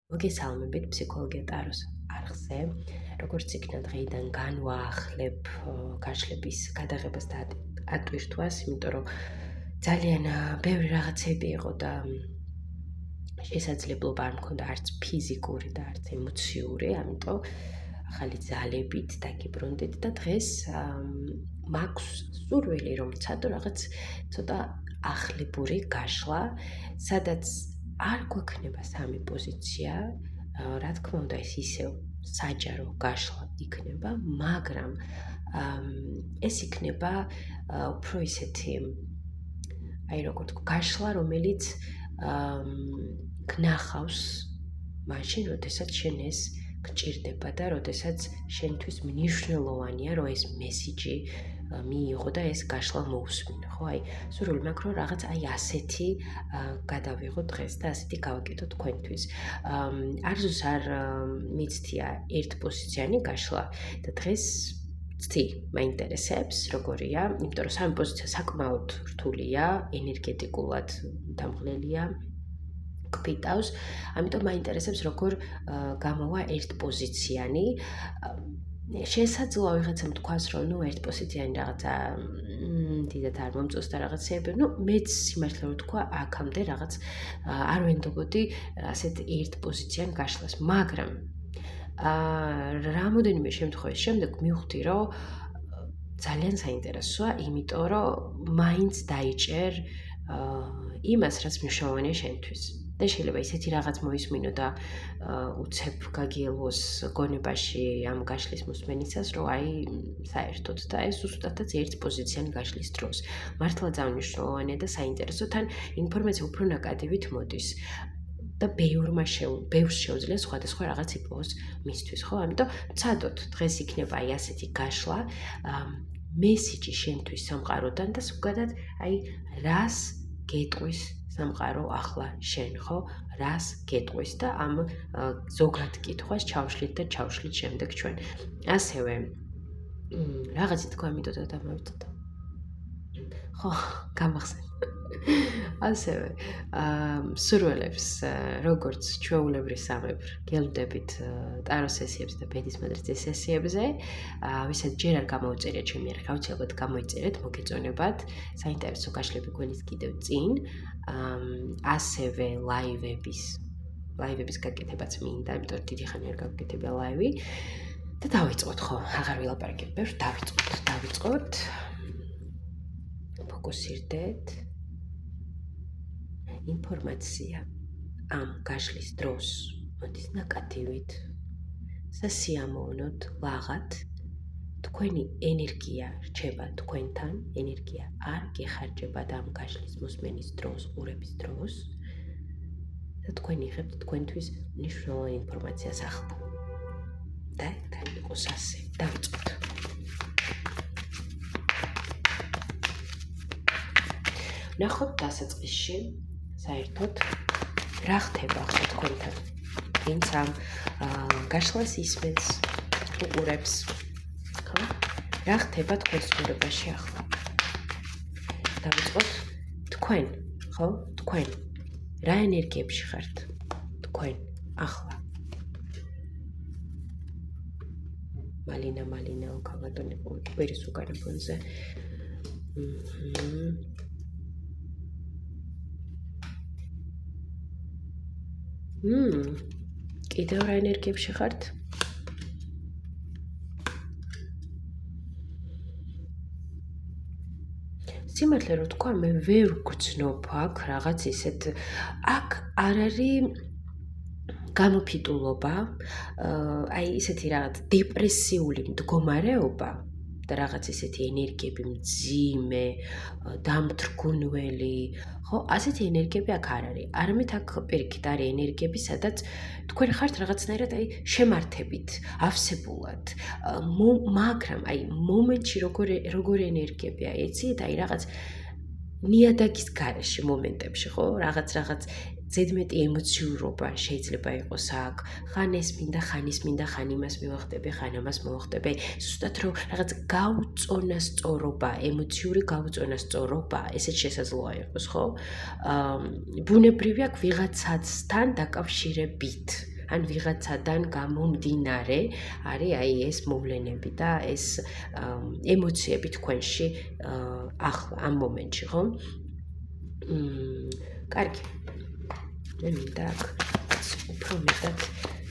მოგესალმებით ფსიქოლოგია ტაროს არხზე. როგორც იქნა დღეიდან განვაახლებ გაშლების გადაღებას და ატვირთვას, იმიტომ რომ ძალიან ბევრი რაღაცები იყო და შესაძლებლობა არ მქონდა არც ფიზიკური და არც ემოციური, ამიტომ ახალი ძალებით დაგიბრუნდით და დღეს მაქვს სურვილი რომ ვცადო რაღაც ცოტა ახლებური გაშლა, სადაც არ გვექნება სამი პოზიცია, რა თქმა უნდა ეს ისევ საჯარო გაშლა იქნება, მაგრამ ეს იქნება უფრო ისეთი აი როგორ თქვა გაშლა, რომელიც გნახავს მაშინ, როდესაც შენ ეს გჭირდება და როდესაც შენთვის მნიშვნელოვანია, რომ ეს მესიჯი მიიღო და ეს გაშლა მოусმინო, ხო? აი, სურვილი მაქვს, რომ რაღაც აი ასეთი გადავიღო დღეს და ასეთი გავაკეთო თქვენთვის. არზუს არ მიცდია ერთპოზიციანი გაშლა და დღეს ცი მაინტერესებს, როგორია, იმიტომ რომ სამი პოზიცია საკმაოდ რთულია, ენერგეტიკულად დამღლელია. გვიტავს, ამიტომ მაინტერესებს როგორ გამოვა ერთპოზიციანი. შესაძლოა ვიღაცამ თქვას, რომ ნუ ერთპოზიციანი რაღაცა დიდად არ მომწონს და რაღაცეები, ნუ მეც სიმართლე რომ თქვა, აქამდე რაღაც არ ვენდობოდი ასეთ ერთპოზიციან გაშლას, მაგრამ რამოდენიმე შემთხვევის შემდეგ მივხვდი, რომ ძალიან საინტერესოა, იმიტომ რომ მაინც დაიჭერ იმას, რაც მნიშვნელოვანია შენთვის. და შეიძლება ისეთი რაღაც მოისმინო და უცებ გაგიელოს გონებაში ამ გაშლის მოსმენისას, რომ აი საერთოდ და ეს უბრალოდ ერთპოზიციანი გაშლის დროს. მართლა ძალიან მნიშვნელოვანია და საინტერესო, თან ინფორმაცია უფრო ნაკადივით მოდის. და ბევრს შეუძლია სხვადასხვა რაღაც იპოვოს მისთვის, ხო? ამიტომ ვცადოთ, დღეს იქნება აი ასეთი გაშლა, მესიჯი შენთვის სამყაროდან და ზოგადად აი რას გეტყვის სამყარო ახლა შენ, ხო? რას გეტყვის და ამ ზოგად კითხვას ჩავშლით და ჩავშლით შემდეგ ჩვენ. ასევე რაღაცი თქვა მითოდა და მოვიწოდო. ხო, გამახსენე. ასევე სურველებს, როგორც ჩვეულებრივ სამებრ, გელუდებით ტარო სესიებზე და ბედის მადრიცის სესიებზე, ვისაც ჯერ არ გამოუწერია ჩემი არხი, აუცილებლად გამოიწერეთ, მოგეწონებათ, საინტერესო გაშლები გველის კიდევ წინ, ასევე ლაივების გაკეთებაც მინდა, იმიტომ რომ დიდი ხანი არ გავკეთებია ლაივი და დავიწყოთ, ხო, აღარ ვილაპარაკებ ბევრ, დავიწყოთ. ფოკუსირდეთ. ინფორმაცია ამ გაშლის დროს მოდის ნაკადივით, სასიამოვნოდ, ლაღად, თქვენი ენერგია რჩება თქვენთან, ენერგია არ გეხარჯებათ ამ გაშლის მოსმენის დროს, ყურების დროს და თქვენ იღებთ თქვენთვის მნიშვნელოვანი ინფორმაციას ახლა. და თან იყოს ასე, დავიწყოთ. ნახოთ დასაწყისში საერთოდ რა ხდება ახლა თქვენთან, ვინც ამ გაშლას ისმენს, უყურებს, ხო? რა ხდება თქვენს ცხოვრებაში ახლა? დავიწყოთ თქვენ, ხო? თქვენ რა ენერგიებში ხართ? თქვენ ახლა. მალინა უკავატონე კვირის უკან ფონზე. კიდევ რა ენერგიებში ხართ? სიმართლე რომ თქვა, მე ვერ გძნობ აქ რაღაც ისეთ, აქ არ არის გამოფიტულობა, აი ისეთი რაღაც დეპრესიული მდგომარეობა და რაღაც ისეთი ენერგიები მძიმე, დამთრგუნველი, ხო, ასეთი ენერგიები აქ არ არის. არამედ აქ პირიქით არის ენერგიები, სადაც თქვენ ხართ რაღაცნაირად აი შემართებით, ავსებულად, მაგრამ აი მომენტში როგორი ენერგიებია, იცით, აი რაღაც ნიადაგის გარეშე მომენტებში, ხო, რაღაც ზედმეტი ემოციურობა შეიძლება იყოს აქ, ხან ეს მინდა, ხან ის მინდა, ხან იმას მივახტები, ხან ამას მოვახტები, ზუსტად რომ რაღაც გაუწონასწორობა, ემოციური გაუწონასწორობა, ესეც შესაძლოა იყოს, ხო? ბუნებრივია ვიღაცაცთან დაკავშირებით, ან ვიღაცადან გამომდინარე არის აი ეს მოვლენები და ეს ემოციები თქვენში ახლა ამ მომენტში, ხო? კარგი. მე მინდა აქ უფრო მეტად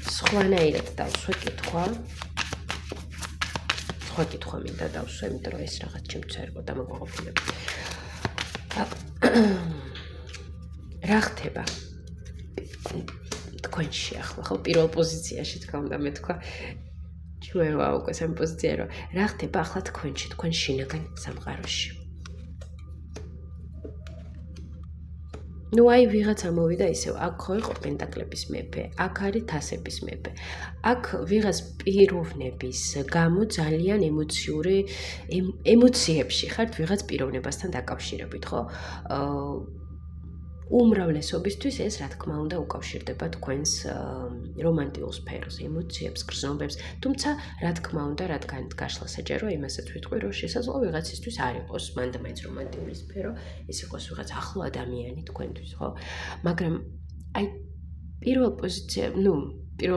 სხვანაირად დავსვე კითხვა. სხვა კითხვა მინდა დავსვე, იმიტომ რომ ეს რაღაც ჩემთვის არ იყო დამაკმაყოფილებელი. რა ხდება თქვენში ახლა, ხო, პირველ პოზიციაში თქვა უნდა მეთქვა. ჩვევა უკვე სამ პოზიცია რომ რა ხდება ახლა თქვენში, თქვენ შინაგან სამყაროში. ნუ აი ვიღაცა მოვიდა ისევ, აქ ხო იყო პენტაკლების მეფე, აქ არის თასების მეფე. აქ ვიღაც პიროვნების გამო ძალიან ემოციებში ხართ ვიღაც პიროვნებასთან დაკავშირებით, ხო? უმრავლესობისთვის ეს რა თქმა უნდა უკავშირდება თქვენს რომანტიულ სფეროს, ემოციებს, გრძნობებს, თუმცა რა თქმა უნდა, რადგან გაშლა საჯარო, იმასაც ვიტყვი, რომ შესაძლოა ვიღაცისთვის არ იყოს მანდა მაინც რომანტიული სფერო, ეს იყოს ვიღაც ახლო ადამიანი თქვენთვის, ხო? მაგრამ აი პირველ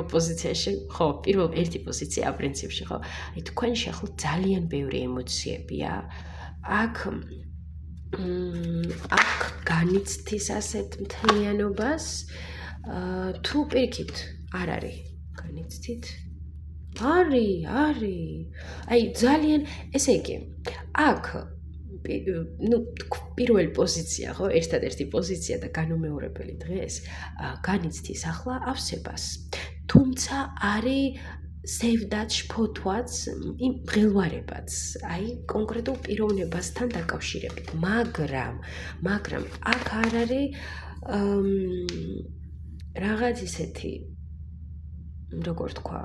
პოზიციაში, ხო, ერთი პოზიცია პრინციპში, ხო? აი თქვენში ახლა ძალიან ბევრი ემოციებია. აქ განიცდის ასეთ მთლიანობას, თუ პირიქით არ არის განიცდით? არის. აი ძალიან, ესე იგი, აქ პირველი პოზიცია, ხო, ერთადერთი პოზიცია და განუმეორებელი დღეს განიცდის ახლა ავსებას. თუმცა არის სევდაც, შფოთვაც, მღელვარებაც, აი კონკრეტულ პიროვნებასთან დაკავშირებით, მაგრამ აქ არ არის რაღაც ისეთი, როგორ თქვა,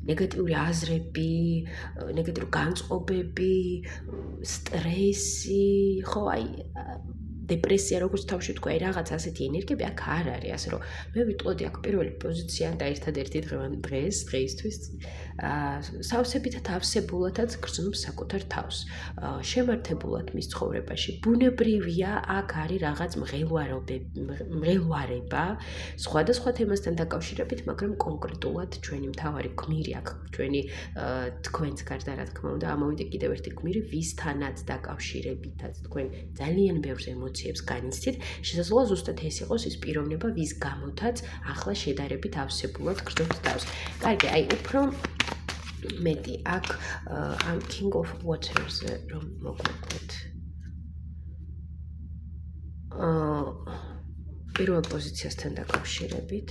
ნეგატიური აზრები, ნეგატიური განწყობები, სტრესი, ხო, აი დეპრესია როგორც თავში თქვა, აი რაღაც ასეთი ენერგიები აქ არ არის, ასე რომ მე ვიტყოდი აქ პირველი პოზიცია და ერთადერთი დღეისთვის სავსებითად ავსებულადაც გრძნობს საკუთარ თავს. შემართებულად მის ცხოვრებაში ბუნებრივია აქ არის რაღაც მღელვარება სხვადასხვა თემასთან დაკავშირებით, მაგრამ კონკრეტულად ჩვენი მთავარი გმირი აქ თქვენს გარდა რა თქმა უნდა ამოვიდა კიდევ ერთი გმირი, ვისთანაც დაკავშირებითაც თქვენ ძალიან ბევრ ემოციებს განიცდით, შესაძლოა ზუსტად ეს იყოს ის პიროვნება, ვის გამოთაც ახლა შედარებით ავსებულად გრძნობთ თავს. კარგი, აი უფრო მეტი აქ ამ King of Waters-ზე რომ მოგვიყვეთ. პირველ პოზიციასთან დაკავშირებით.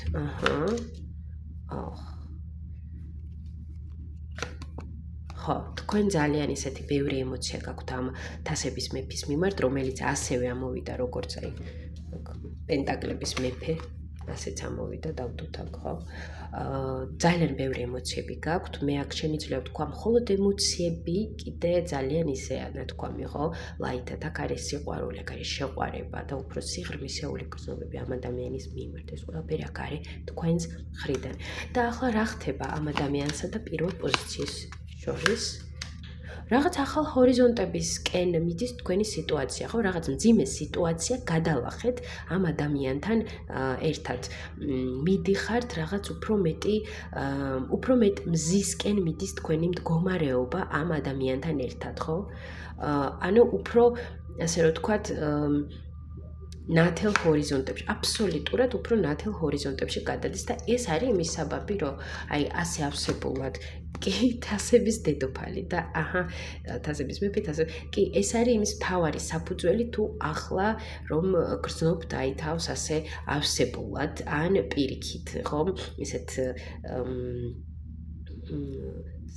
ხო, თქვენ ძალიან ისეთი ბევრი ემოცია გაქვთ ამ თასების მეფის მიმართ, რომელიც ასევე ამოვიდა როგორც აი პენტაკლების მეფე, ასეც ამოვიდა დავდოთ აქ, ხო? ძალიან ბევრი ემოციები გაქვთ, მე აქ შემიძლია ვთქვა, მხოლოდ ემოციები კიდე ძალიან ისეა, ნათქვამი, ხო? ლაითად, აქ არის სიყვარული, აქ არის შეყვარება და უფრო სიღრმისეული გრძნობები ამ ადამიანის მიმართ, ეს ყველაფერი აქ არის თქვენს მხრიდან. და ახლა რა ხდება ამ ადამიანსა და პირველ პოზიციის შორის? რაღაც ახალ ჰორიზონტებისკენ მიდის თქვენი სიტუაცია, ხო? რაღაც მძიმე სიტუაცია გადალახეთ ამ ადამიანთან ერთად. მიდიხართ რაღაც უფრო მეტ მზისკენ მიდის თქვენი მდგომარეობა ამ ადამიანთან ერთად, ხო? ანუ უფრო, ასე რომ ვთქვათ, ნათელ ჰორიზონტებში, აბსოლუტურად უფრო ნათელ ჰორიზონტებში გადადის და ეს არის იმის საბაბი, რომ აი ასე ავსებულად კი თასების დედოფალი და თასების მეფე, კი ეს არის იმის მთავარი საფუძველი თუ ახლა რომ გრძნობთ აი თავს ასე ავსებულად ან პირიქით, ხო? ისეთ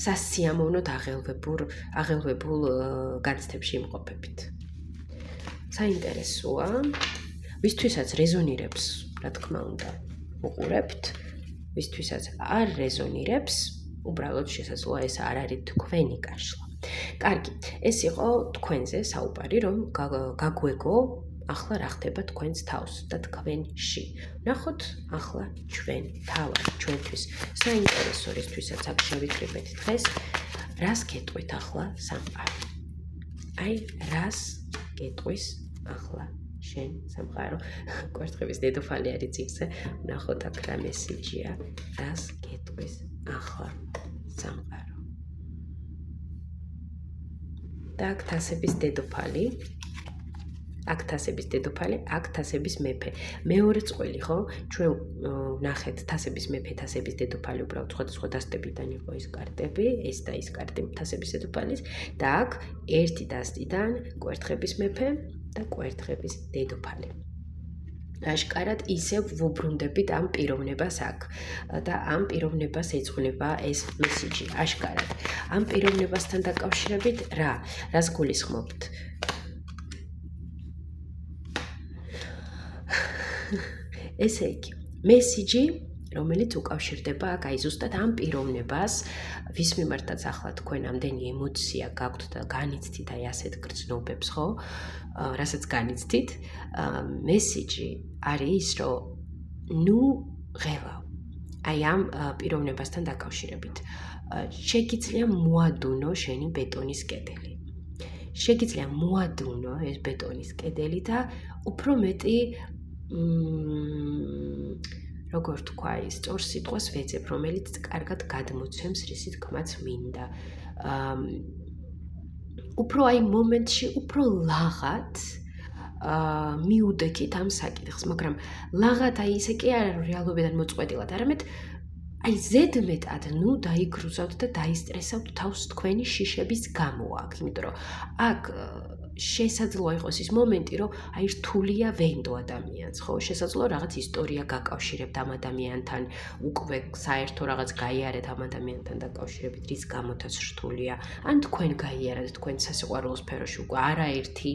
სასიამოვნოდ აღელვებულ განცდებში იმყოფებით. საინტერესოა, ვისთვისაც რეზონირებს, რა თქმა უნდა, უყურებთ, ვისთვისაც არ რეზონირებს, უბრალოდ შესაძლოა ეს არ არის თქვენი გაშლა. კარგი, ეს იყო თქვენზე საუბარი, რომ გაგვეგო ახლა რა ხდება თქვენს თავს და თქვენში. ნახოთ ახლა ჩვენთვის საინტერესო რისთვისაც აქ შევიკრიბეთ დღეს, რას გეტყვით ახლა სამყარო. აი, რას გეტყვის ახლა შენ სამყარო კვერთხების დედოფალი არის ციფრზე ნახოთ აქ რა მესიჯია რას გეტყვის ახლა სამყარო და აქ თასების დედოფალი აქ თასების დედოფალი, აქ თასების მეფე. მეორე წყვილი, ხო? ჩვენ ნახეთ თასების მეფე, თასების დედოფალი, უბრალოდ სხვადასხვა დასტებიდან იყო ეს კარტები, ეს და ის კარტი თასების დედოფალის და აქ ერთი დასტიდან კვერთხების მეფე და კვერთხების დედოფალი. აშკარად ისევ ვუბრუნდებით ამ პიროვნებას აქ და ამ პიროვნებას ეძღვნება ეს მესიჯი, აშკარად. ამ პიროვნებასთან დაკავშირებით რას გულისხმობთ? ესე იგი, მესიჯი, რომელიც უკავშირდება აქ აი ზუსტად ამ პიროვნებას, ვის მიმართაც ახლა თქვენ ამდენი ემოცია გაქვთ და განიცდით აი ასეთ გრძნობებს, ხო? რასაც განიცდით, მესიჯი არის ის, რომ ღელავ. აი ამ პიროვნებასთან დაკავშირებით. შეგიძლია მოადუნო შენი ბეტონის კედელი. შეგიძლია მოადუნო ეს ბეტონის კედელი და უფრო მეტი როგორ თქვა ის სწორ სიტყვას ვეძებ, რომელიც კარგად გადმოცემს რისი თქმაც მინდა. უფრო აი მომენტში უფრო ლაღად მიუდექით ამ საკითხს, მაგრამ ლაღად აი ისე კი არა რეალობიდან მოწყვეტილად, არამედ აი ზედმეტად დაიგრუზავთ და დაისტრესავთ თავს თქვენი შიშების გამო აქ, იმიტომ რომ აქ შესაძლოა იყოს ის მომენტი, რომ აი რთულია ვენდო ადამიანს, ხო? შესაძლოა რაღაც ისტორია გაკავშირებთ ამ ადამიანთან, უკვე საერთო რაღაც გაიარეთ ამ ადამიანთან დაკავშირებით, რის გამოთაც რთულია. ან თქვენ გაიარეთ თქვენ სასიყვარულო სფეროში უკვე არაერთი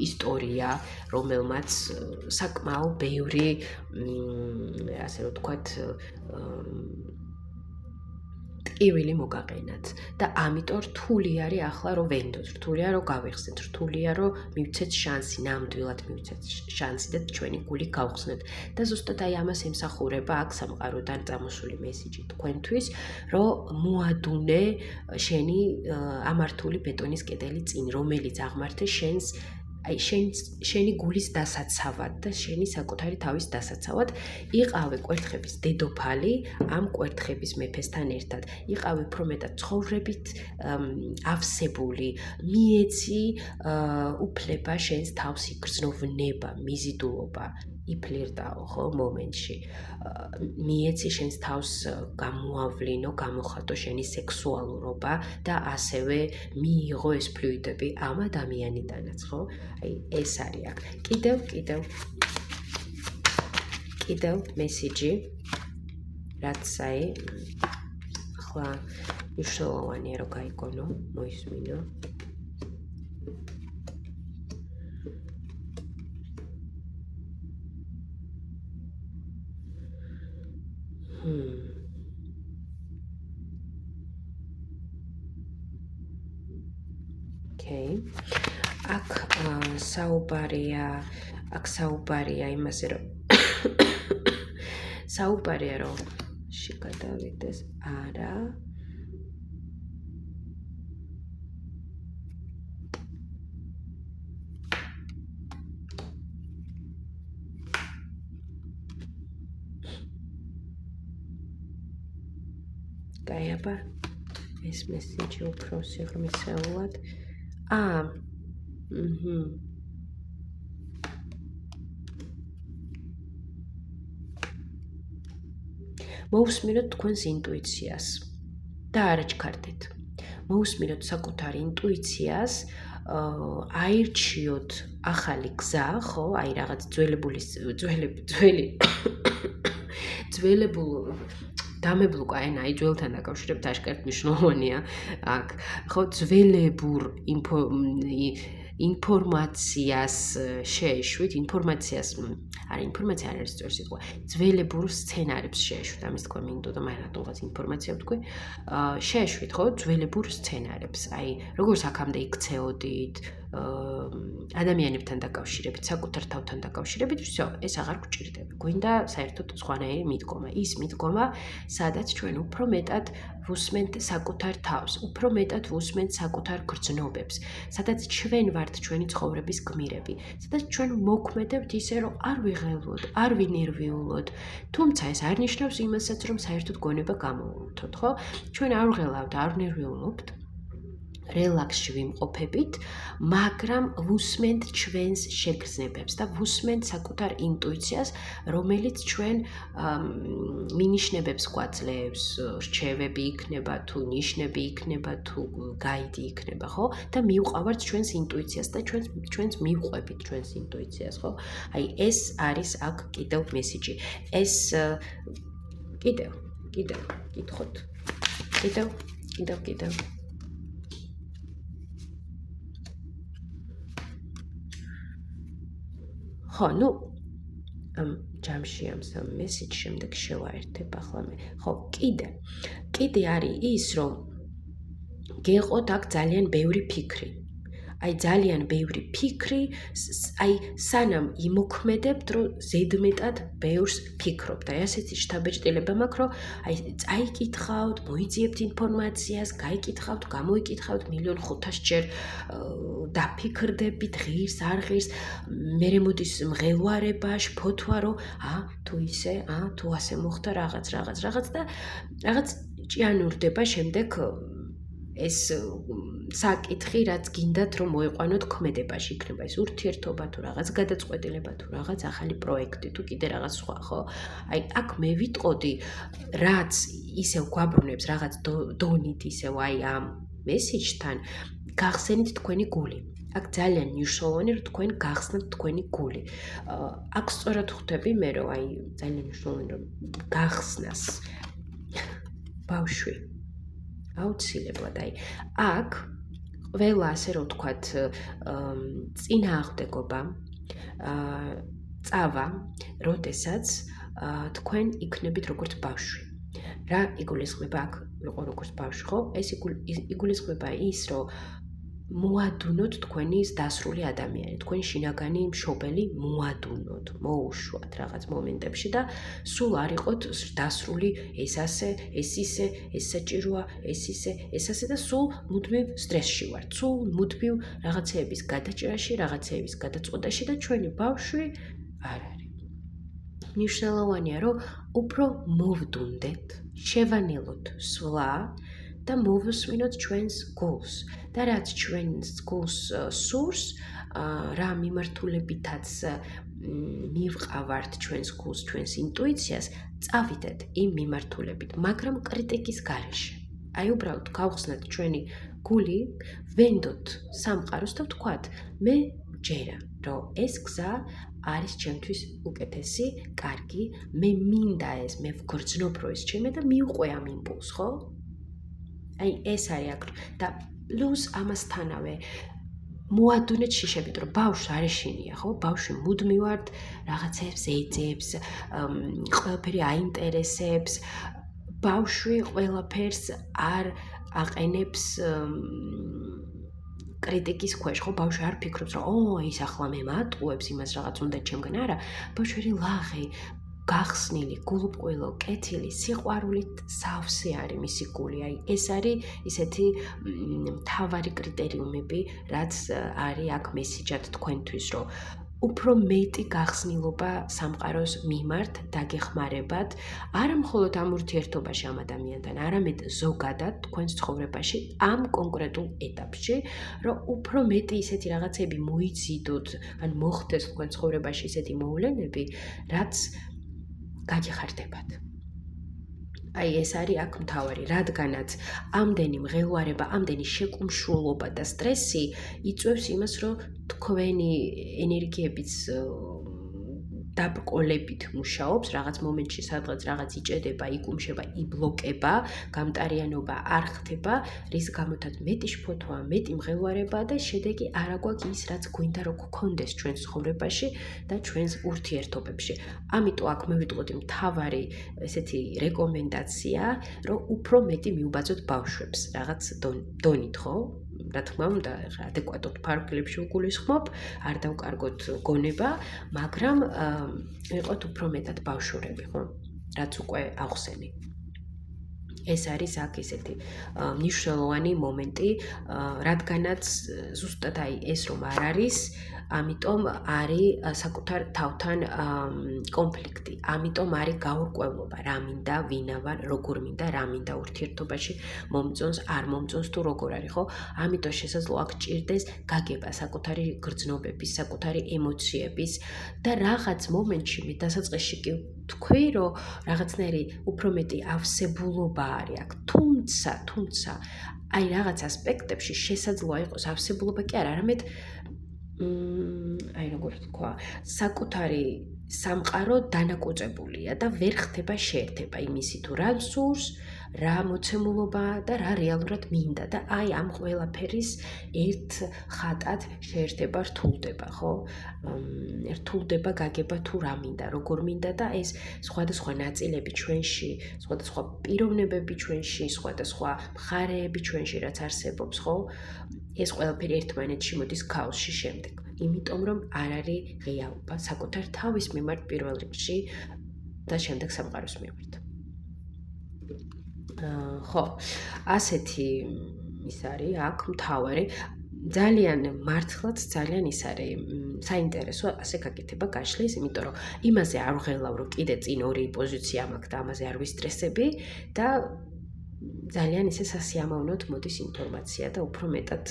ისტორია, რომელმაც საკმაო ბევრი, ასე რომ ვთქვათ, ტკივილი მოგაყენათ და ამიტომ რთული არის ახლა რომ ვენდოთ, რთულია რომ გავიხსნეთ, რთულია რომ მივცეთ შანსი, ნამდვილად მივცეთ შანსი და ჩვენი გული გავხსნათ და ზუსტად აი ამას ემსახურება აქ სამყაროდან წამოსული მესიჯი თქვენთვის, რომ მოადუნე შენი ამართული ბეტონის კედელი წინ, რომელიც აღმართე შენს აი შენი გულის დასაცავად და შენი საკუთარი თავის დასაცავად იყავე კვერთხების დედოფალი ამ კვერთხების მეფესთან ერთად. იყავე უფრო მეტად ცხოვრებით ავსებული, მიეცი უფლება შენს თავს იგრძნოვნება, მიზიდულობა. იფლირტაო, ხო, მომენტში. მიეცი შენს თავს გამოავლინო, გამოხატო შენი სექსუალურობა და ასევე მიიღო ეს ფლუიდები ამ ადამიანიდანაც, ხო? აი ეს არის აქ. კიდევ მესიჯი, რაც აი ახლა მნიშვნელოვანია რომ გაიგონო, მოისმინო. Okay. აქ საუბარია იმაზე, რომ საუბარია რომ შეგადავიდეს არა გაიაბა ეს მესიჯი უფრო სიღრმისეულად მოусმინოთ თქვენს ინტუიციას და არაჩქარდეთ. მოусმინოთ საკუთარ ინტუიციას, აირჩიოთ ახალი გზა, ხო, აი რაღაც დამებლუკა ენა, აი ძველთან დაკავშირებით აშკარად მნიშვნელოვანია აქ, ხო, ძველებურ ინფორმაციას შეეშვით, ინფორმაცია არ არის სწორი სიტყვა, ძველებურ სცენარებს შეეშვით, ამის თქვა მინდოდა, მაგრამ რატომღაც ინფორმაცია ვთქვი, შეეშვით, ხო, ძველებურ სცენარებს, აი, როგორც აქამდე იქცეოდით, ადამიანებთან დაკავშირებით, საკუთარ თავთან დაკავშირებით, всё, ეს აღარ გვჭირდება. გვინდა საერთოდ სხვანაირი მიდგომა. ის მიდგომა, სადაც ჩვენ უფრო მეტად ვუსმენთ საკუთარ თავს, უფრო მეტად ვუსმენთ საკუთარ გრძნობებს, სადაც ჩვენ ვართ ჩვენი ცხოვრების გმირები, სადაც ჩვენ მოქმედებთ ისე, რომ არ ვიღელვოთ, არ ვინერვიულოთ. თუმცა ეს არ ნიშნავს იმასაც, რომ საერთოდ გონება გამოვულთოთ, ხო? ჩვენ არ ვღელავთ, არ ვნერვიულობთ. რელაქსში ვიმყოფებით, მაგრამ ვუსმენთ ჩვენს შეგრძნებებს და ვუსმენთ საკუთარ ინტუიციას, რომელიც ჩვენ მინიშნებებს გვაძლევს, რჩევები იქნება თუ ნიშნები იქნება თუ გაიდი იქნება, ხო? და მივყავართ ჩვენს ინტუიციას და ჩვენს მივყვებით ჩვენს ინტუიციას, ხო? აი ეს არის აქ კიდევ მესიჯი. ეს კიდევ კითხოთ. კიდევ ხო, ნუ ამ ჯამში ამ სამ მესიჯს შემდეგ შევაერთებ ახლა მე. ხო, კიდე არის ის, რომ გეყოთ აქ ძალიან ბევრი ფიქრი. აი ძალიან ბევრი ფიქრი, აი სანამ იმოქმედებთ, რომ ზედმეტად ბევრს ფიქრობთ. აი ასეთი შთაბეჭდილება მაქვს, რომ აი წაიკითხავთ, მოიძიებთ ინფორმაციას, გაიკითხავთ, გამოიკითხავთ 1.500 ჯერ დაფიქრდებით, ღირს, არ ღირს, მერე მოდის მღელვარება, შფოთვა, რომ თუ ისე, თუ ასე მოხდა რაღაც და რაღაც ჭიანურდება შემდეგ ეს საკითხი, რაც გინდათ რომ მოიყვანოთ ქმედებაში, იქნება ეს ურთიერთობა თუ რაღაც გადაწყვეტილება თუ რაღაც ახალი პროექტი თუ კიდე რაღაც სხვა, ხო? აი აქ მე ვიტყოდი, რაც ისევ გვაბრუნებს რაღაც დონით ისევ აი ამ მესიჯთან, გახსენით თქვენი გული. აქ ძალიან მნიშვნელოვანი რომ თქვენ გახსნათ თქვენი გული. აქ სწორად ხვდები მე რომ აი ძალიან მნიშვნელოვანი რომ გახსნას ბავშვი. აუცილებლად აი აქ ყველა ასე რომ ვთქვათ წინააღმდეგობა წავა, როდესაც თქვენ იქნებით როგორც ბავშვი. რა იგულისხმება აქ ვიყო როგორც ბავშვი, ხო? ეს იგულისხმება ის, რომ მოადუნოთ თქვენი დასრული ადამიანი, თქვენი შინაგანი მშობელი მოადუნოთ, მოუშვათ რაღაც მომენტებში და სულ არ იყოთ დასრული ეს ასე, ეს ისე, ეს საჭიროა, ეს ისე, ეს ასე და სულ მუდმივ სტრესში ვართ, სულ მუდმივ რაღაცეების გადაჭრაში, რაღაცეების გადაწყვეტაში და ჩვენი ბავშვი არ არის. მნიშვნელოვანია, რომ უფრო მოვდუნდეთ, შევანელოთ სვლა და მოვუსმინოთ ჩვენს გულს. და რაც ჩვენს გულს სურს, რა მიმართულებითაც მივყავართ ჩვენს გულს, ჩვენს ინტუიციას, წავიდეთ იმ მიმართულებით, მაგრამ კრიტიკის გარეშე. აი უბრალოდ გავხსნათ ჩვენი გული, ვენდოთ სამყაროს და ვთქვათ, მე ჯერა, რომ ეს გზა არის ჩემთვის უკეთესი, კარგი, მე მინდა ეს, მე ვგრძნობ რომ ეს ჩემი და მივყვე ამ იმპულსს, ხო? აი ეს არის აქ და პლუს ამასთანავე მოადუნეთ შიშებით, რომ ბავშვს არ ეშინია, ხო? ბავშვი მუდმივად რაღაცებს ეძებს, ყველაფერი აინტერესებს, ბავშვი ყველაფერს არ აყენებს კრიტიკის ქვეშ, ხო? ბავშვი არ ფიქრობს, რომ ის ახლა მე მატყუებს იმას რაღაც უნდა ჩემგან, არა, ბავშვი ლაღი გახსნილი, გულუბრყვილო, კეთილი, სიყვარულით სავსე არის მისი გული. აი ეს არის ისეთი მთავარი კრიტერიუმები, რაც არის აქ მესიჯად თქვენთვის, რომ უფრო მეტი გახსნილობა სამყაროს მიმართ დაგეხმარებათ, არა მხოლოდ ამ ურთიერთობაში ამ ადამიანთან, არამედ ზოგადად თქვენს ცხოვრებაში, ამ კონკრეტულ ეტაპში, რომ უფრო მეტი ისეთი რაღაცები მოიციდოთ, ან მოხდეს თქვენ ცხოვრებაში ისეთი მოვლენები, რაც გაგიხარდებათ. აი ეს არის აქ მთავარი, რადგანაც ამდენი მღელვარება, ამდენი შეკუმშულობა და სტრესი იწვევს იმას, რომ თქვენი ენერგიებიც დაბრკოლებით მუშაობს, რაღაც მომენტში სადღაც რაღაც იჭედება, იკუმშება, იბლოკება, გამტარიანობა არ ხდება, რის გამოდაც მეტი შფოთვა, მეტი მღელვარება და შედეგი არ აგვაქვს ის, რაც გვინდა რომ გქონდეს ჩვენს ცხოვრებაში და ჩვენს ურთიერთობებში. ამიტომ აქ მივიტყოდი მთავარი ესეთი რეკომენდაცია, რომ უფრო მეტი მიუბაძოთ ბავშვებს, რაღაც დონით, ხო? რა თქმა უნდა, ადეკვატურ ფარგლებში უგულისხმობ, არ დავკარგოთ გონება, მაგრამ ვიყოთ უფრო მეტად ბავშვურები, ხო? რაც უკვე ახსენი. ეს არის აქ ესეთი მნიშვნელოვანი მომენტი, რადგანაც ზუსტად ეს რომ არ არის, ამიტომ არის საკუთარ თავთან კონფლიქტი, ამიტომ არის გაურკვევლობა, რა მინდა, ვინა ვარ, როგორ მინდა, რა მინდა ურთიერთობაში მომწონს, არ მომწონს თუ როგორ არის, ხო? ამიტომ შესაძლოა აქ ჭირდეს გაგება საკუთარი გრძნობების, საკუთარი ემოციების და რაღაც მომენტში მე დასაწყისში კი თქვი, რომ რაღაცნაირი უფრო მეტი ავსებულობა არის აქ, თუმცა აი რაღაც ასპექტებში შესაძლოა იყოს ავსებულობა კი არა, არამედ აი როგორ თქვა, საკუთარი სამყარო დანაკოწებულია და ვერ ხდება შეერთება იმისი თუ რა სურს, რა მოცემულობა და რა რეალურად მინდა და აი ამ ყველაფერის ერთ ხატად შეერთება რთულდება, ხო? რთულდება გაგება თუ რა მინდა, როგორ მინდა და ეს სხვადასხვა ნაწილები ჩვენში, სხვადასხვა პიროვნებები ჩვენში, სხვადასხვა მხარეები ჩვენში რაც არსებობს, ხო? ეს ყველაფერი ერთმანეთში მოდის ქაოსში შემდეგ. იმიტომ რომ არ არის ღიაობა საკუთარ თავის მიმართ პირველ რიგში და შემდეგ სამყაროს მიმართ. ხო, ასეთი ის არის აქ მთავარი. ძალიან მართლაც ძალიან ის არის საინტერესო ასე გაკეთება გაშლის, იმიტომ რომ იმაზე არ ვღელავ, რომ კიდე წინ ორი პოზიცია მაქვს და ამაზე არ ვისტრესები და ძალიან ისე სასიამოვნოდ მოდის ინფორმაცია და უფრო მეტად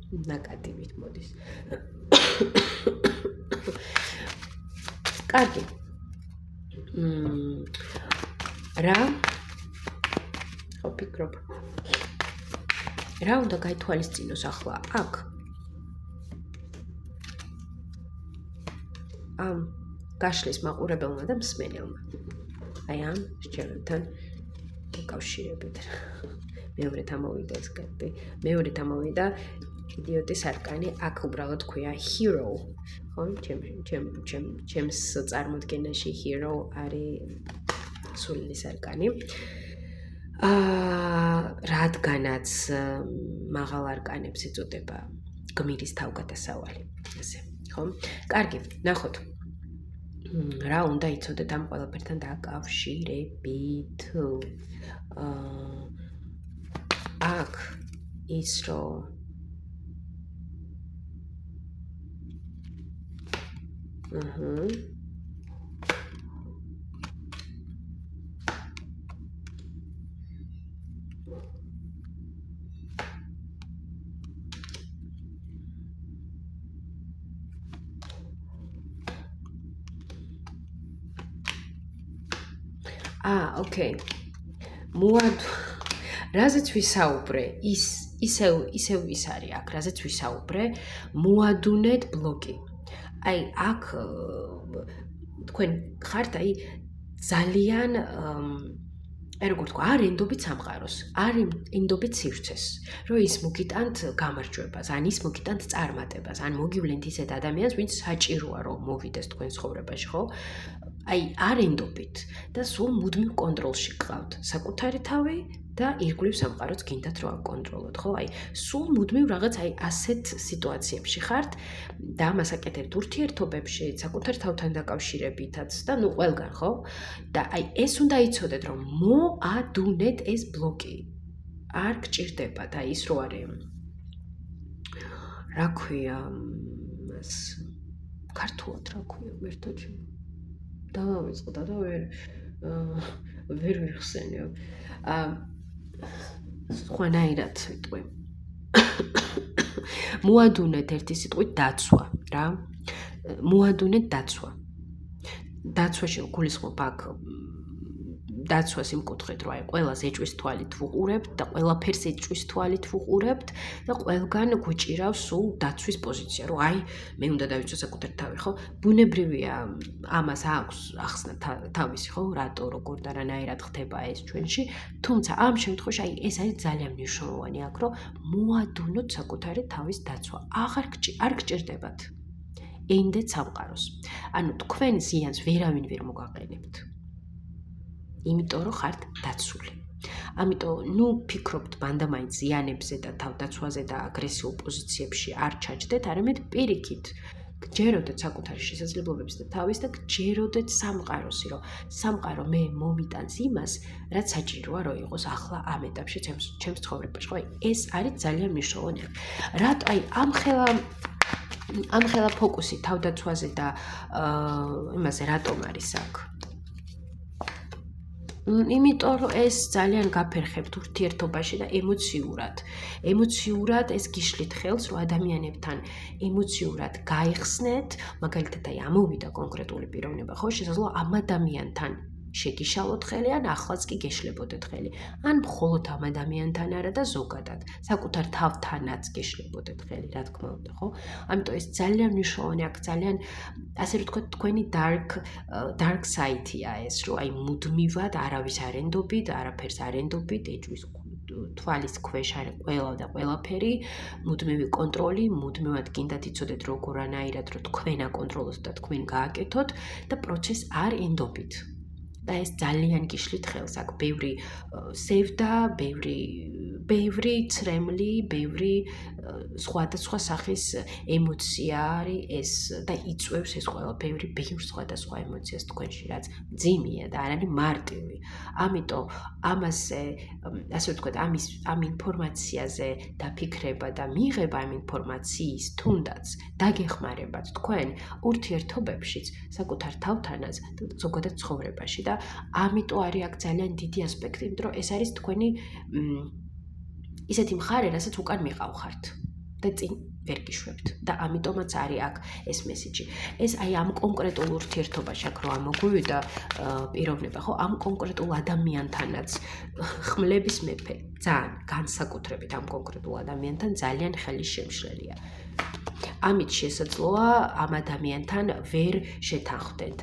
ნაკადივით მოდის. კარგი. რა? ხო, ფიქრობ. რა უნდა გაითვალისწინოს ახლა აქ? ამ გაშლის მაყურებელმა და მსმენელმა. აი ამ შეერთებთან უკავშირებით. მეორედ ამოვიდა ეს კარტი. მეორედ ამოვიდა იდიოტის არკანი, აქ უბრალოდ ქვია hero. ხო, ჩემს წარმოდგენაში hero არის სულინის არკანი. რადგანაც მაღალ არკანებს იწოდება გმირის თავგადასავალი. ასე, ხო? კარგი, ნახოთ. რა უნდა იცოდეთ ამ ყველაფერთან დაკავშირებით? აქ ის რომ ოკეი. რაზეც ვისაუბრე, ისევ ის არის აქ, რაზეც ვისაუბრე, მოადუნეთ ბლოკი. აი, აქ თქვენ ხართ აი ძალიან აი როგორ თქვა, არ ენდობით სამყაროს, არ ენდობით სივრცეს, რომ ის მოგიტანთ გამარჯვებას, ან ის მოგიტანთ წარმატებას, ან მოგივლენთ ისეთ ადამიანს, ვინც საჭიროა რომ მოვიდეს თქვენ ცხოვრებაში, ხო? აი, არ ენდობით და სულ მუდმივ კონტროლში გყავთ საკუთარი თავი და ირგვლივ სამყაროც გინდათ რომ აკონტროლოთ, ხო? აი, სულ მუდმივ რაღაც აი ასეთ სიტუაციებში ხართ და ამას აკეთებთ ურთიერთობებში, საკუთარ თავთან დაკავშირებითაც და ნუ ყველგან, ხო? და აი ეს უნდა იცოდეთ, რომ მოადუნეთ ეს ბლოკი. არ გჭირდება და ის რო არის რა ქვია, მას ქართულად რა ქვია, მერთოჯი. დავიწყდა და ვერ ვიხსენიებ. სხვანაირად ვიტყვი. მოადუნეთ ერთი სიტყვით დაცვა, რა. მოადუნეთ დაცვა. დაცვაში გულისხმობ აქ დაცვას იმ კუთხით, რომ აი ყველას ეჭვის თვალით ვუყურებთ და ყველაფერს ეჭვის თვალით ვუყურებთ და ყველგან გვიჭირავს სულ დაცვის პოზიცია, რომ აი მე უნდა დავიცვა საკუთარ თავი, ხო? ბუნებრივია ამას აქვს ახსნა თავისი, ხო? რატო როგორ და რანაირად ხდება ეს ჩვენში, თუმცა ამ შემთხვევაში აი ეს არის ძალიან მნიშვნელოვანი აქ, რომ მოადუნოთ საკუთარი თავის დაცვა. არ გჭირდებათ ენდეთ სამყაროს. ანუ თქვენ ზიანს ვერავინ ვერ მოგაყენებთ. იმიტომ რომ ხართ დაცული. ამიტომ ფიქრობთ მანდა მაინც ზიანებზე და თავდაცვაზე და აგრესიულ პოზიციებში არ ჩაჯდეთ, არამედ პირიქით გჯეროდეთ საკუთარი შესაძლებლობების და თავის და გჯეროდეთ სამყაროსი, რომ სამყარო მე მომიტანს იმას, რაც საჭიროა რომ იყოს ახლა ამ ეტაპში ჩემს ცხოვრებაში. ხო, ეს არის ძალიან მნიშვნელოვანი. რატო აი ამ ხელა ფოკუსი თავდაცვაზე და იმაზე რატომ არის აქ? იმიტომ რომ ეს ძალიან გაფერხებთ ურთიერთობაში და ემოციურად ეს გიშლით ხელს, რომ ადამიანებთან ემოციურად გაიხსნეთ, მაგალითად აი ამოვიდა კონკრეტული პიროვნება, ხო, შესაძლოა ამ ადამიანთან შეგიშალოთ ხელი, ან ახლაც კი გეშლებოდეთ ხელი, ან მხოლოდ ამ ადამიანთან არა და ზოგადად, საკუთარ თავთანაც გეშლებოდეთ ხელი, რა თქმა უნდა, ხო? ამიტომ ეს ძალიან მნიშვნელოვანი, აქ ძალიან, ასე რომ ვთქვათ, თქვენი dark side-ია ეს, რომ აი მუდმივად არავის არ ენდობით, არაფერს არ ენდობით, ეჭვის თვალის ქვეშ არის ყველა და ყველაფერი, მუდმივი კონტროლი, მუდმივად გინდათ იცოდეთ როგორანაირად, რომ თქვენ აკონტროლოთ და თქვენ გააკეთოთ და პროცესს არ ენდობით. და ეს ძალიან გიშლით ხელს, აქ ბევრი სევდა, ბევრი ცრემლი, ბევრი სხვადასხვა სახის ემოცია არის ეს და იწვევს ეს ყველა ბევრი სხვადასხვა ემოციას თქვენში, რაც მძიმეა და არ არის მარტივი. ამიტომ ამაზე, ასე ვთქვათ, ამ ინფორმაციაზე დაფიქრება და მიღება ამ ინფორმაციის თუნდაც დაგეხმარებათ თქვენ ურთიერთობებშიც, საკუთარ თავთანაც და ზოგადად ცხოვრებაში და ამიტომ არის აქ ძალიან დიდი ასპექტი, იმიტომ რომ ეს არის თქვენი ისეთი მხარე, რასაც უკან მიყავხართ და წინ ვერ გიშვებთ და ამიტომაც არის აქ ეს მესიჯი. ეს აი ამ კონკრეტულ ურთიერთობაში აქ რო ამოგვივიდა პიროვნება, ხო, ამ კონკრეტულ ადამიანთანაც ხმლების მეფე, ძალიან განსაკუთრებით ამ კონკრეტულ ადამიანთან ძალიან ხელის შემშლელია. ამით შესაძლოა ამ ადამიანთან ვერ შეთანხმდეთ,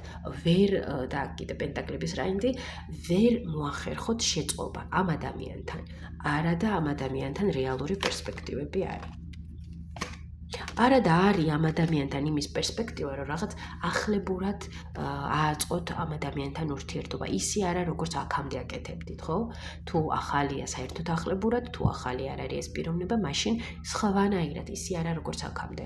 და კიდე პენტაკლების რაინდი, ვერ მოახერხოთ შეწყობა ამ ადამიანთან. არა და ამ ადამიანთან რეალური პერსპექტივები არის. არა და არის ამ ადამიანთან იმის პერსპექტივა, რომ რაღაც ახლებურად ააწყოთ ამ ადამიანთან ურთიერთობა. ისი არა, როგორც აქამდე აკეთებდით, ხო? თუ ახალია საერთოდ ახლებურად, თუ ახალი არ არის ეს პიროვნება, მაშინ სხვანაირად, ისი არა, როგორც აქამდე.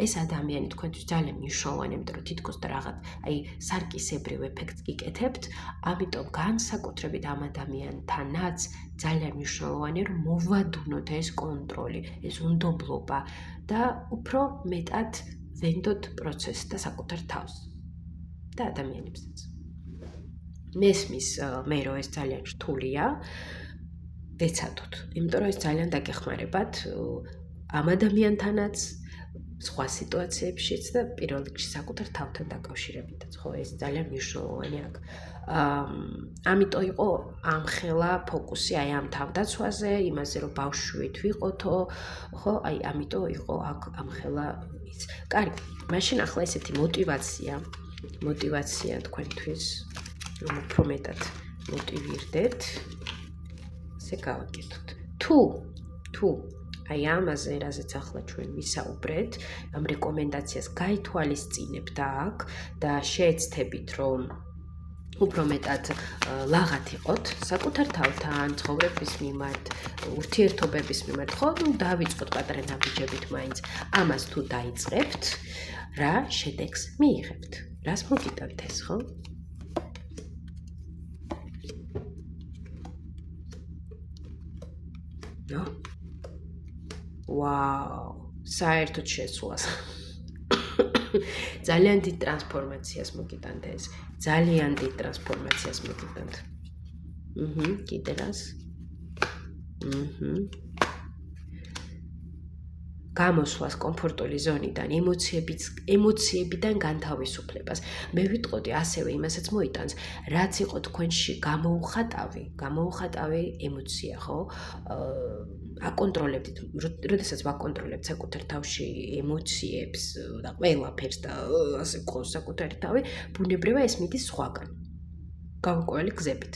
ეს ადამიანი თქვენთვის ძალიან მნიშვნელოვანი, იმიტომ რომ თითქოს და რაღაც აი სარკისებრივ ეფექტს გიკეთებთ, ამიტომ განსაკუთრებით ამ ადამიანთანაც ძალიან მნიშვნელოვანია, რომ მოვადუნოთ ეს კონტროლი, ეს უნდობლობა და უფრო მეტად ვენდოთ პროცესს და საკუთარ თავს და ადამიანებსაც. მესმის მე რომ ეს ძალიან რთულია, ვეცადოთ, იმიტომ რომ ეს ძალიან დაგეხმარებათ ამ ადამიანთანაც, სხვა სიტუაციებშიც და პირველ რიგში საკუთარ თავთან დაკავშირებითაც, ხო, ეს ძალიან მნიშვნელოვანი აქ. ამიტომ იყო ამ ხელა ფოკუსი აი ამ თავდაცვაზე, იმაზე რომ ბავშვით ვიყოთო, ხო, აი ამიტომ იყო აქ ამ ხელა ის. კარგი, მაშინ ახლა ესეთი мотивация თქვენთვის, რომ უფრო მეტად მოტივირდეთ, ესე გავაკეთოთ. თუ აი ამაზე, რაზეც ახლა ჩვენ ვისაუბრეთ, ამ რეკომენდაციას გაითვალისწინებთ აქ და შეეცდებით, რომ უფრო მეტად ლაღად იყოთ საკუთარ თავთან, ცხოვრების მიმართ, ურთიერთობების მიმართ, ხო, დავიწყოთ პატარა ნაბიჯებით მაინც. ამას თუ დაიწყებთ, რა შედეგს მიიღებთ? რას მოგიტანთ ეს, ხო? ვაუ, საერთოდ შეცვლას. ძალიან დიდ ტრანსფორმაციას მოგიტანთ ეს. ძალიან დიდ ტრანსფორმაციას მოგიტანთ. კიდე რას? გამოსვლას კომფორტული ზონიდან, ემოციებიდან განთავისუფლებას. მე ვიტყოდი ასევე იმასაც მოიტანს, რაც იყო თქვენში გამოუხატავი ემოცია, ხო? აკონტროლებდით, როდესაც ვაკონტროლებთ საკუთარ თავში ემოციებს და ყველაფერს და ასე ყავს საკუთარი თავი, ბუნებრივია ეს მიდის სხვაგან. გაურკვეველი გზებით.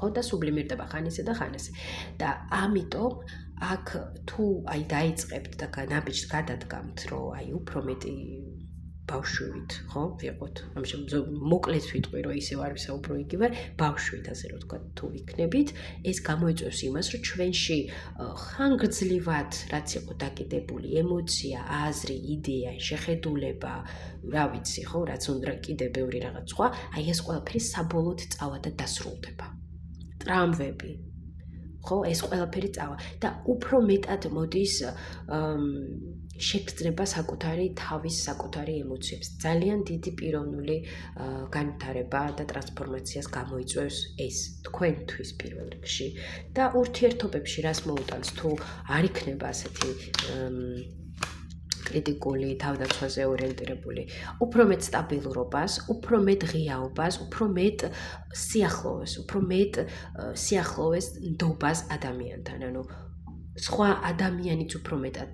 ხო და სუბლიმირდება ხან ისე და ხან ესე. და ამიტომ აქ თუ აი დაიწყებთ და ნაბიჯს გადადგამთ, რომ აი უფრო მეტი ბავშვით, ხო, ვიყოთ. ამჟამად მოკლედ ვიტყვი, რომ ისევ არ ვისაუბრო იგივე, ბავშვით ასე რომ თქვა, თუ იქნებით, ეს გამოიწვევს იმას, რომ ჩვენში ხანგრძლივად რაც იყო დაკიდებული ემოცია, აზრი, იდეა, შეხედულება, რა ვიცი, ხო, რაც უნდა კიდე ბევრი რაღაც სხვა, აი ეს ყველაფერი საბოლოოდ წავა და დასრულდება. ტრამვები, ხო, ეს ყველაფერი წავა და უფრო მეტად მოდის შეგრძნება საკუთარი თავის საკუთარი ემოციებს. ძალიან დიდი პიროვნული განვითარება და ტრანსფორმაციას გამოიწვევს ეს თქვენთვის პირველ რიგში და ურთიერთობებში რას მოუტანს თუ არ იქნება ასეთი კრიტიკული, თავდაცვაზე ორიენტირებული, უფრო მეტ სტაბილურობას, უფრო მეტ ღიაობას, უფრო მეტ სიახლოვეს ნდობას ადამიანთან. ანუ სხვა ადამიანიც უფრო მეტად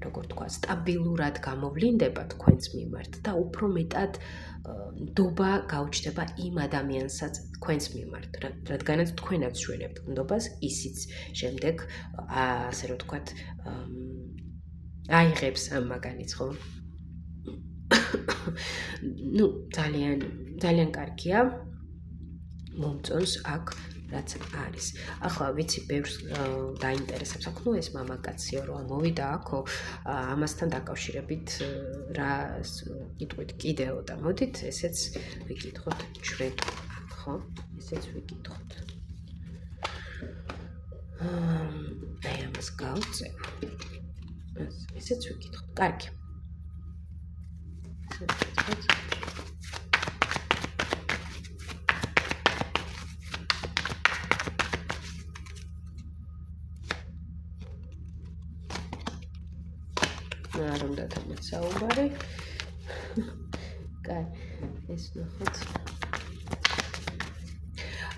როგორ თქვა, სტაბილურად გამოვლინდება თქვენს მიმართ და უფრო მეტად ნდობა გაუჩნდება იმ ადამიანსაც თქვენს მიმართ, რადგანაც თქვენაც შველებთ ნდობას, ისიც შემდეგ ასე რომ თქვა, აიღებს ამ მაგალითს, ხო? ნუ ძალიან კარგია. მომწონს აქ რაც არის. ახლა ვიცი ბევრს დაინტერესებს აქ, ნუ ეს მამაკაცია რომ მოვიდა აქო, ამასთან დაკავშირებით რა კითხვით კიდეო და მოდით ესეც ვიკითხოთ ჩვენ, ხო? ესეც ვიკითხოთ. აი ამას გავწევ. ესეც ვიკითხოთ. კარგი. არ უნდა თამაც საუბარი. კაი, ეს ნახოთ.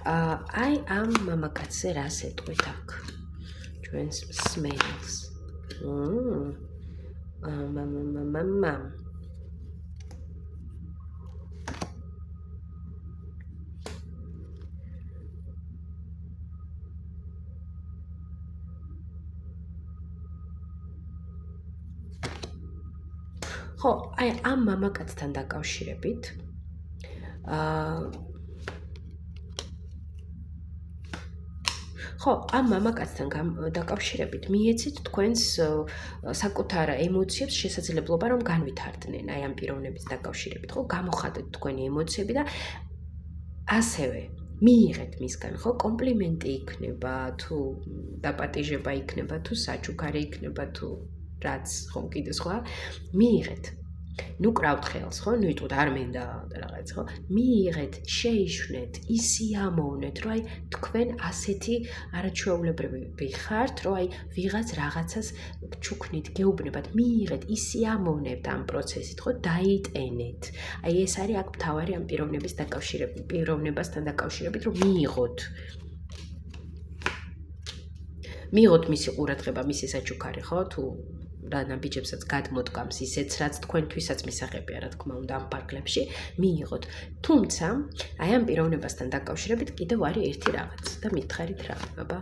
აი ამ მამაკაცზე რას ეტყვით აქ? ჩვენს smells. მამამ. ხო, აი ამ მამაკაცთან დაკავშირებით ხო, ამ მამაკაცთან დაკავშირებით მიეცით თქვენს საკუთარ ემოციებს შესაძლებლობა რომ განვითარდნენ აი ამ პიროვნების დაკავშირებით, ხო, გამოხატეთ თქვენი ემოციები და ასევე მიიღეთ მისგან, ხო, კომპლიმენტი იქნება, თუ დაპატიჟება იქნება, თუ საჩუქარი იქნება, თუ რაც ხო კიდე სხვა, მიიღეთ. ნუ კრავთ ხელს, ხო? ნუ იტყოთ არ მინდა და რაღაც, ხო? მიიღეთ, შეიშვნეთ, ისიამოვნეთ, რომ აი თქვენ ასეთი არაჩვეულებრივი ხართ, რომ აი ვიღაც რაღაცას ჩუქნით, გეუბნებათ, მიიღეთ, ისიამოვნებთ ამ პროცესით, ხო? დაიტენეთ. აი ეს არის აქ მთავარი ამ პიროვნებასთან დაკავშირებით, რომ მიიღოთ მისი ყურადღება, მისი საჩუქარი, ხო? თუ რა ნაბიჯებსაც გადმოდგამს ისეც, რაც თქვენთვისაც მისაღებია, რა თქმა უნდა, ამ პარკლებში მიიღოთ. თუმცა, აი ამ პიროვნებასთან დაკავშირებით კიდევ არის ერთი რაღაც და მითხარით რა, აბა.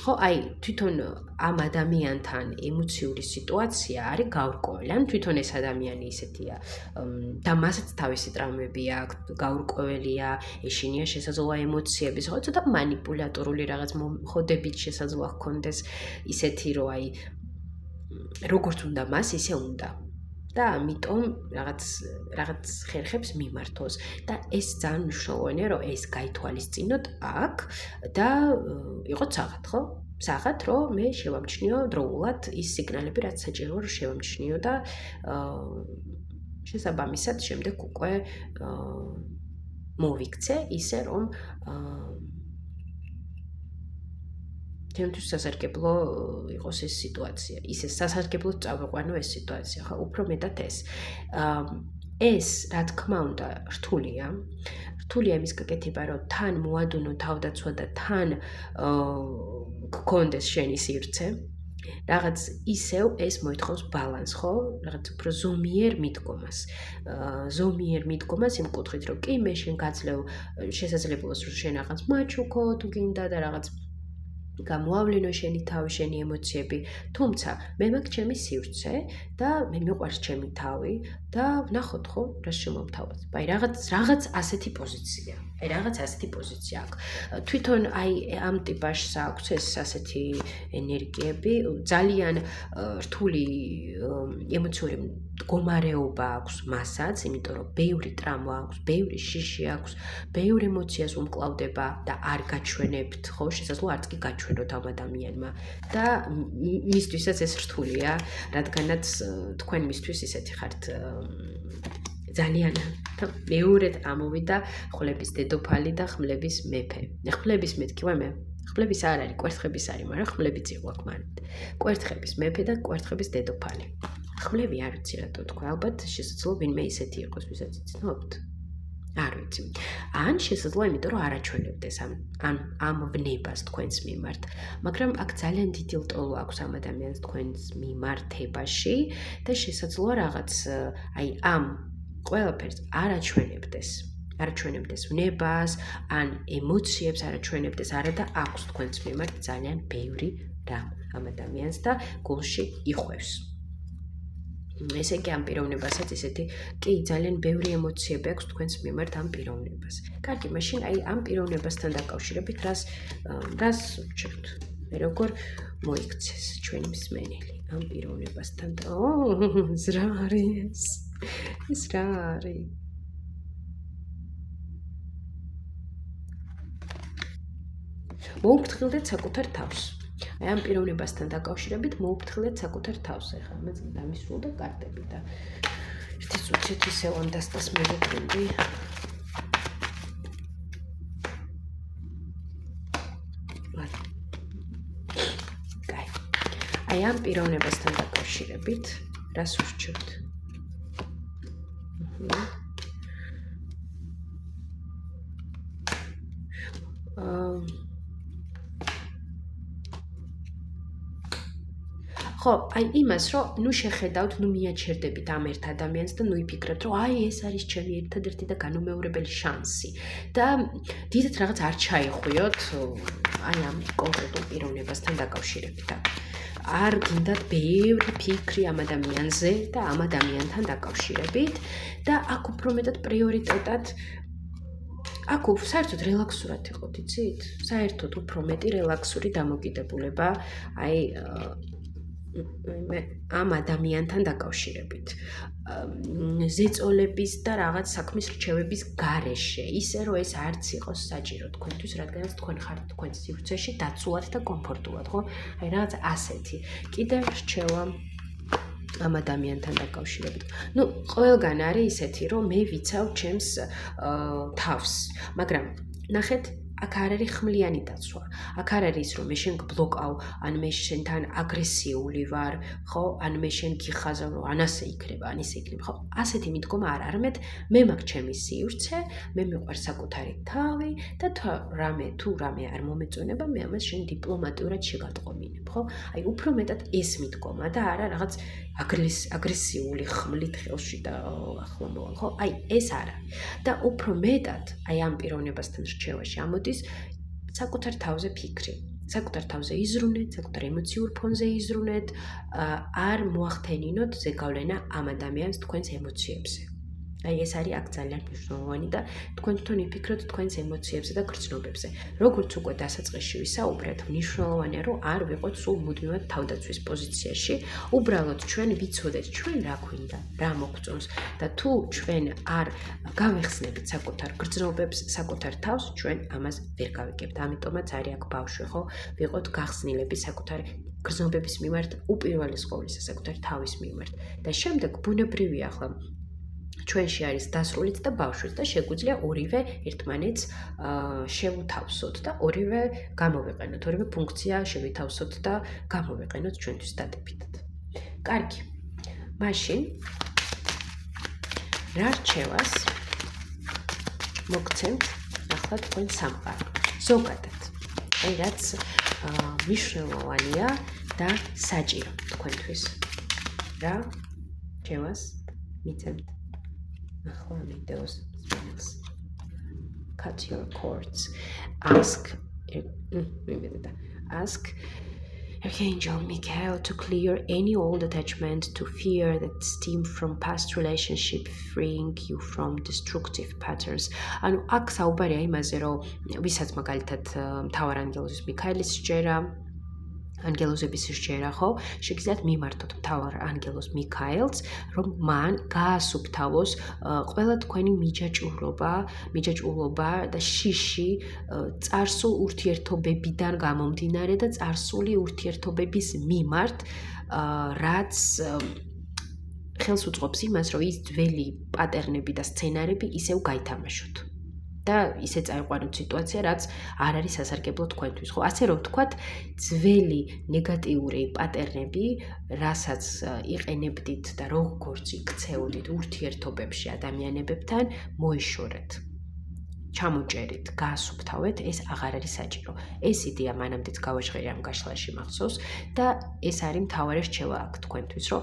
ხო, აი თვითონ ამ ადამიანთან ემოციური სიტუაცია არის გაურკვეველი. ან თვითონ ეს ადამიანი ისეთია და მასაც თავისი ტრამვები აქვს, გაურკვეველია, ეშინია შესაძლოა ემოციების, ხო, ცოტა მანიპულატორული რაღაც ხოდებით შესაძლოა ჰქონდეს ისეთი, რომ აი როგორც უნდა მას, ისე უნდა. და ამიტომ რაღაც ხერხებს მიმართოს და ეს ძალიან მნიშვნელოვანია, რომ ეს გაითვალისწინოთ აქ და იყოთ საღად, ხო? საღად, რომ მე შევამჩნიო დროულად ის სიგნალები, რაც საჭიროა რომ შევამჩნიო და შესაბამისად შემდეგ უკვე მოვიქცე ისე რომ ჩემთვის სასარგებლო იყოს ეს სიტუაცია. ისე სასარგებლოდ წავიყვანო ეს სიტუაცია, ხო, უფრო მეტად ეს. ეს, რა თქმა უნდა, რთულია. რთულია იმის გაკეთება, რომ თან მოადუნო თავდაცვა და თან გქონდეს შენი სივრცე. რაღაც ისევ ეს მოითხოვს ბალანს, ხო? რაღაც უფრო ზომიერ მიდგომას. ზომიერ მიდგომას იმ კუთხით, რომ კი მე შენ გაძლევ შესაძლებლობას, რომ შენ რაღაც მაჩუქო, თუ გინდა და რაღაც გამოავლინო შენი თავი, შენი ემოციები, თუმცა მე მაქვს ჩემი სივრცე და მე მიყვარს ჩემი თავი და ვნახოთ ხო, რა შემომთავაზ. აი რაღაც ასეთი პოზიცია. აი რაღაც ასეთი პოზიცია აქვს. თვითონ აი ამ ტიპაჟს აქვს ეს ასეთი ენერგიები, ძალიან რთული ემოციური მდგომარეობა აქვს მასაც, იმიტომ რომ ბევრი ტრაუმა აქვს, ბევრი შიში აქვს, ბევრი ემოციას უმკლავდება და არ გაჩვენებთ, ხო, შესაძლოა არც კი გაჩვენოთ ამ ადამიანმა და მისთვისაც ეს რთულია, რადგანაც თქვენ მისთვის ისეთი ხართ ძალიან მეორედ ამოვიდა ხვლების დედოფალი და ხმლების მეფე. ხმლების მეთქი ვარ მე. ხმლების არ არის, კვერთხების არის, მაგრამ ხმლებიც იყო აქ მანამდე. კვერთხების მეფე და კვერთხების დედოფალი. ხმლები არ ვიცი რატო თქვა, ალბათ შესაძლოა ვინმე ისეთი იყოს, ვისაც იცნობთ. არ ვიცი. ან შესაძლოა იმიტომ რომ არაჩვენებდეს ამ ვნებას თქვენს მიმართ. მაგრამ აქ ძალიან დიდი ლტოლვა აქვს ამ ადამიანს თქვენს მიმართებაში და შესაძლოა რაღაც აი ამ ყველაფერს არაჩვენებდეს ვნებას, ან ემოციებს არაჩვენებდეს, არა და აქვს თქვენს მიმართ ძალიან ბევრი რამ ამ ადამიანს და გულში იხვევს. ესე იგი ამ პიროვნებასაც ისეთი კი ძალიან ბევრი ემოციები აქვს თქვენს მიმართ ამ პიროვნებას. კარგი, მაშინ აი ამ პიროვნებასთან დაკავშირებით რას ვჩვენთ? მე როგორ მოიქცეს ჩვენი მსმენელი ამ პიროვნებასთან? ეს რა არის? ეს რა არის? მოუფრთხილდეთ საკუთარ თავს. აი ამ პიროვნებასთან დაკავშირებით მოუფრთხილდეთ საკუთარ თავს. ეხლა ამაც დამისრულდა კარტები და ერთი წუთით ისევ ანდასტას მოვიყვინდი. აი ამ პიროვნებასთან დაკავშირებით რას ვურჩევთ? ხო, აი იმას, რომ ნუ შეხედავთ, ნუ მიაჩერდებით ამ ერთ ადამიანს და ნუ იფიქრებთ, რომ აი ეს არის ჩემი ერთადერთი და განუმეორებელი შანსი. და დიდად რაღაც არ ჩაიხვიოთ აი ამ კონკრეტულ პიროვნებასთან დაკავშირებით. არ გინდათ ბევრი ფიქრი ამ ადამიანზე და ამ ადამიანთან დაკავშირებით და აქ უფრო მეტად პრიორიტეტად აქ საერთოდ რელაქსურად იყოთ, იცით? საერთოდ უფრო მეტი რელაქსური დამოკიდებულება აი ამ ადამიანთან დაკავშირებით. ზეწოლების და რაღაც საქმის რჩევების გარეშე, ისე რომ ეს არც იყოს საჭირო თქვენთვის, რადგანაც თქვენ ხართ თქვენ სივრცეში დაცულად და კომფორტულად, ხო? აი რაღაც ასეთი. კიდე რჩევა ამ ადამიანთან დაკავშირებით. ნუ ყველგან არის ისეთი, რომ მე ვიცავ ჩემს თავს, მაგრამ ნახეთ აქ არ არის ხმლიანი დაცვა. აქ არ არის რომ მე შენ გბლოკავ, ან მე შენთან აგრესიული ვარ, ხო? ან მე შენ გიხაზავ, რომ ან ასე იქნება, ან ისე იქნება, ხო? ასეთი მიდგომა არ არის. მე მაქვს ჩემი სივრცე, მე მიყვარს საკუთარი თავი და თუ რამე არ მომეწონება, მე ამას შენ დიპლომატიურად შეგატყობინებ, ხო? აი უფრო მეტად ეს მიდგომა და არა რაღაც აგრესიული ხმლით ხელში და ახლა მოვალ, ხო? აი ეს არა. და უფრო მეტად აი ამ პიროვნებასთან რჩევაში ამოდის საკუთარ თავზე ფიქრი. საკუთარ თავზე იზრუნეთ, საკუთარ ემოციურ ფონზე იზრუნეთ, არ მოახდენინოთ ზეგავლენა ამ ადამიანს თქვენს ემოციებზე. აი ეს არის აქ ძალიან მნიშვნელოვანი და თქვენ თვითონ იფიქროთ თქვენს ემოციებზე და გრძნობებზე. როგორც უკვე დასაწყისში ვისაუბრეთ, მნიშვნელოვანია რომ არ ვიყოთ სულ მუდმივად თავდაცვის პოზიციაში. უბრალოდ ჩვენ ვიცოდეთ ჩვენ რა გვინდა, რა მოგწონს და თუ ჩვენ არ გავეხსნებით საკუთარ გრძნობებს, საკუთარ თავს, ჩვენ ამას ვერ გავიგებთ. ამიტომაც არის აქ ბავშვი, ხო? ვიყოთ გახსნილები საკუთარ გრძნობების მიმართ, უპირველეს ყოვლისა საკუთარ თავის მიმართ. და შემდეგ ბუნებრივია ახლა ჩვენში არის დასრულიც და ბავშვიც და შეგვიძლია ორივე ერთმანეთს შევუთავსოთ და ორივე გამოვიყენოთ, ორივე ფუნქცია შევითავსოთ და გამოვიყენოთ ჩვენთვის დადებითად. კარგი. მაშინ რა რჩევას მოგცემთ ახლა თქვენ სამყარო. ზოგადად. აი რაც მნიშვნელოვანია და საჭირო თქვენთვის. რა რჩევას მიცემთ ახლა ვიდეოს სპეციალს. Cut your cords. Ask Archangel Michael to clear any old attachment to fear that stem from past relationship, freeing you from destructive patterns. ანუ აქ საუბარია იმაზე, რომ ვისაც მაგალითად მთავარ ანგელოზის მიქაელის სჯერა, ანგელოზების სჯერა, ხო? შეგიძლიათ მიმართოთ მთავარ ანგელოზ მიქაელს, რომ მან გაასუფთავოს ყველა თქვენი მიჯაჭვულობა და შიში წარსულ ურთიერთობებიდან გამომდინარე და წარსული ურთიერთობების მიმართ, რაც ხელს უწყობს იმას, რომ ის ძველი პატერნები და სცენარები ისევ გაითამაშოთ. და ისე წაიყვანოთ სიტუაცია, რაც არ არის სასარგებლო თქვენთვის, ხო? ასე რომ ვთქვათ, ძველი ნეგატიური პატერნები, რასაც იყენებდით და როგორც იქცეოდით ურთიერთობებში ადამიანებებთან, მოიშორეთ. ჩამოჭერით, გაასუფთავეთ, ეს აღარ არის საჭირო. ეს იდეა მანამდეც გავაჟღერი ამ გაშლაში მახსოვს და ეს არის მთავარი რჩევა აქ თქვენთვის, რომ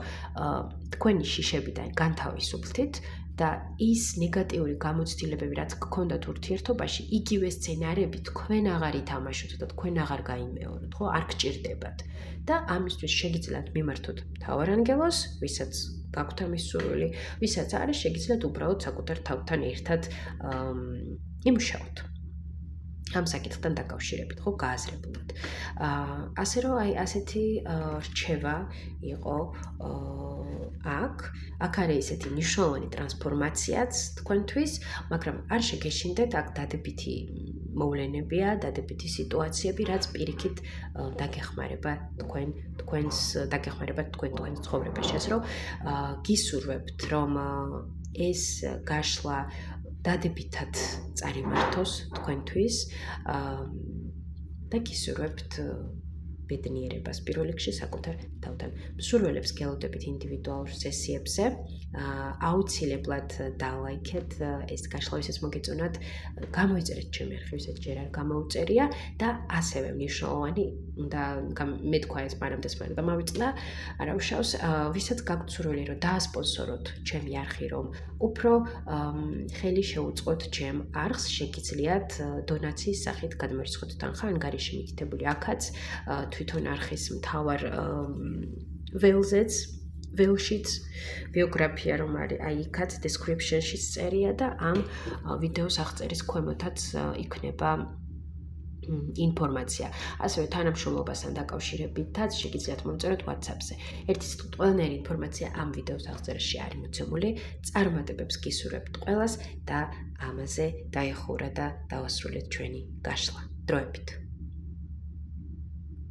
თქვენი შიშებიდან განთავისუფლდით და ის ნეგატიური გამოცდილებები, რაც გქონდათ ურთიერთობაში, იგივე სცენარები თქვენ აღარ ითამაშოთ და თქვენ აღარ გაიმეოროთ, ხო? არ გჭირდებათ. და ამისთვის შეგიძლიათ მიმართოთ მთავარ ანგელოზს, ვისაც გაქვთ ამის სურვილი, ვისაც არის, შეგიძლიათ უბრალოდ საკუთარ თავთან ერთად იმუშაოთ. ამ საკითხთან დაკავშირებით, ხო, გააზრებულად. ასე რომ აი ასეთი რჩევა იყო აქ არის ესეთი მნიშვნელოვანი ტრანსფორმაციაც თქვენთვის, მაგრამ არ შეგეშინდეთ, აქ დადებითი მოვლენებია, დადებითი სიტუაციები, რაც პირიქით დაგეხმარება თქვენს ცხოვრებაში, ასე რომ გისურვებთ, რომ ეს გაშლა დადებითად წარიმართოს თქვენთვის და გისურვებთ ბედნიერებას პირველ რიგში საკუთარ თავთან. მსურველებს გელოდებით ინდივიდუალურ სესიებზე. აუცილებლად დალაიქეთ ეს გაშლა, ვისაც მოგეწონათ, გამოიწერეთ ჩემი არხი, ვისაც ჯერ არ გამოუწერია და ასევე მნიშვნელოვანი და მე თქვა ეს მანამდე და მავიწყდა, არა უშავს, ვისაც გაქვთ სურვილი, რომ დაასპონსოროთ ჩემი არხი, რომ უფრო ხელი შეუწყოთ ჩემ არხს, შეგიძლიათ დონაციის სახით გადმორიცხოთ თანხა, ანგარიში მითითებული აქაც თვითონ არხის მთავარ ველშიც ბიოგრაფია რომ არის, აი იქაც description-ში წერია და ამ ვიდეოს აღწერის ქვემოთაც იქნება ინფორმაცია. ასევე თანამშრომლობასთან დაკავშირებითაც შეგიძლიათ მომწეროთ WhatsApp-ზე. ერთი სიტყვით, ყველანაირი ინფორმაცია ამ ვიდეოს აღწერაში არის მოცემული. წარმატებებს გისურვებთ ყველას და ამაზე დაეხურა და დავასრულეთ ჩვენი გაშლა. დროებით.